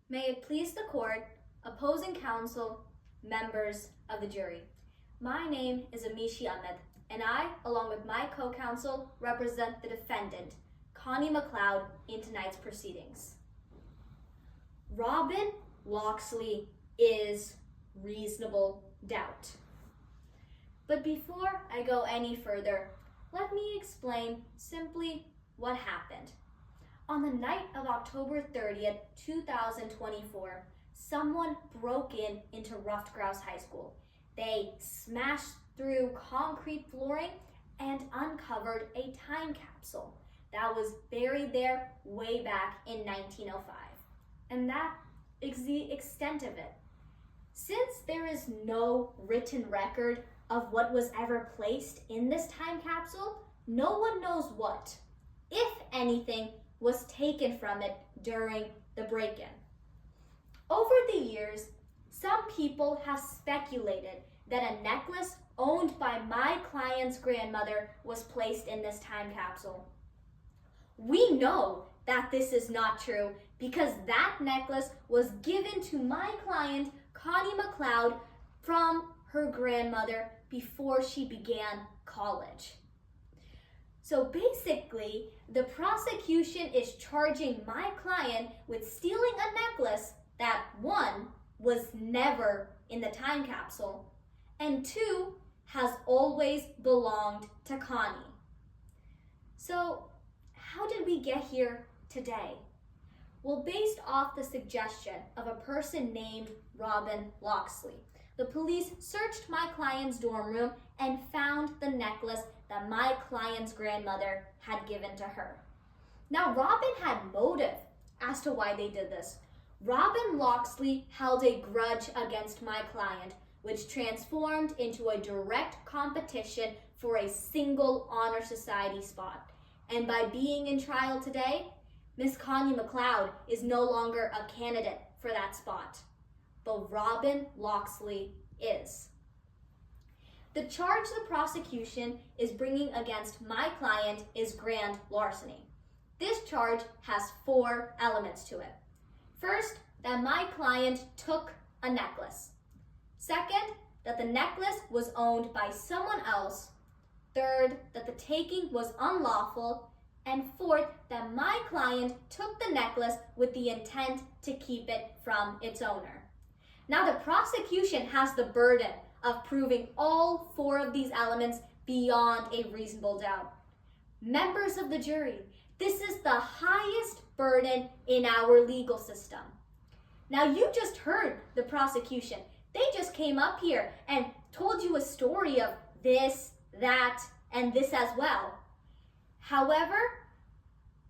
May it please the court, opposing counsel, members of the jury. My name is Amishi Ahmed, and I, along with my co-counsel, represent the defendant, Connie McLeod, in tonight's proceedings. Robin Locksley is reasonable doubt. But before I go any further, let me explain simply what happened. On the night of October 30th, 2024, someone broke into Ruffed Grouse High School. They smashed through concrete flooring and uncovered a time capsule that was buried there way back in 1905. And that is the extent of it. Since there is no written record of what was ever placed in this time capsule, no one knows what, if anything, was taken from it during the break-in. Over the years, some people have speculated that a necklace owned by my client's grandmother was placed in this time capsule. We know that this is not true because that necklace was given to my client, Connie McLeod, from her grandmother before she began college. So basically, the prosecution is charging my client with stealing a necklace that, one, was never in the time capsule, and two, has always belonged to Connie. So how did we get here today? Well, based off the suggestion of a person named Robin Locksley, the police searched my client's dorm room and found the necklace that my client's grandmother had given to her. Now, Robin had motive as to why they did this. Robin Locksley held a grudge against my client, which transformed into a direct competition for a single honor society spot. And by being in trial today, Miss Connie McLeod is no longer a candidate for that spot, but Robin Locksley is. The charge the prosecution is bringing against my client is grand larceny. This charge has 4 elements to it. First, that my client took a necklace. Second, that the necklace was owned by someone else. Third, that the taking was unlawful. And fourth, that my client took the necklace with the intent to keep it from its owner. Now, the prosecution has the burden of proving all 4 of these elements beyond a reasonable doubt. Members of the jury, this is the highest burden in our legal system. Now, you just heard the prosecution. They just came up here and told you a story of this, that, and this as well. However,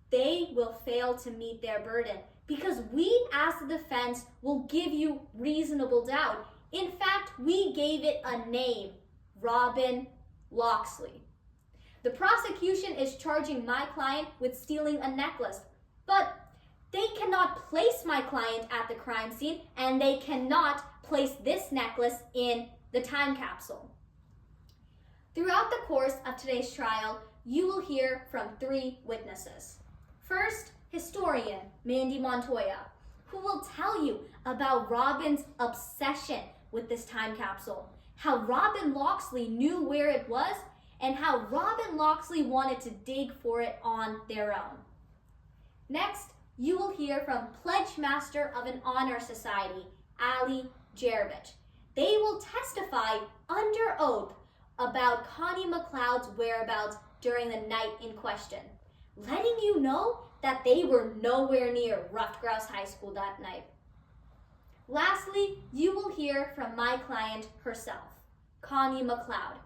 they will fail to meet their burden because we as the defense will give you reasonable doubt. In fact, we gave it a name, Robin Locksley. The prosecution is charging my client with stealing a necklace, but they cannot place my client at the crime scene and they cannot place this necklace in the time capsule. Throughout the course of today's trial, you will hear from 3 witnesses. First, historian Mandy Montoya, who will tell you about Robin's obsession with this time capsule, how Robin Locksley knew where it was, and how Robin Locksley wanted to dig for it on their own. Next, you will hear from Pledge Master of an Honor Society, Ali Jerovich. They will testify under oath about Connie McLeod's whereabouts during the night in question, letting you know that they were nowhere near Ruffed Grouse High School that night. Lastly, you will hear from my client herself, Connie McLeod.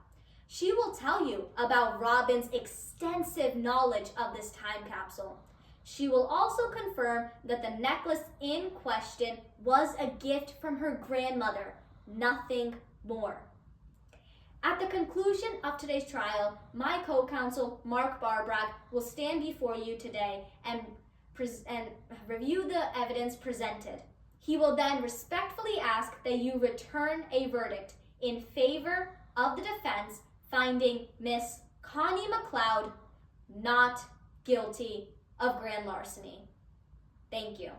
She will tell you about Robin's extensive knowledge of this time capsule. She will also confirm that the necklace in question was a gift from her grandmother, nothing more. At the conclusion of today's trial, my co-counsel, Mark Barbrack, will stand before you today and review the evidence presented. He will then respectfully ask that you return a verdict in favor of the defense, finding Miss Connie McLeod not guilty of grand larceny. Thank you.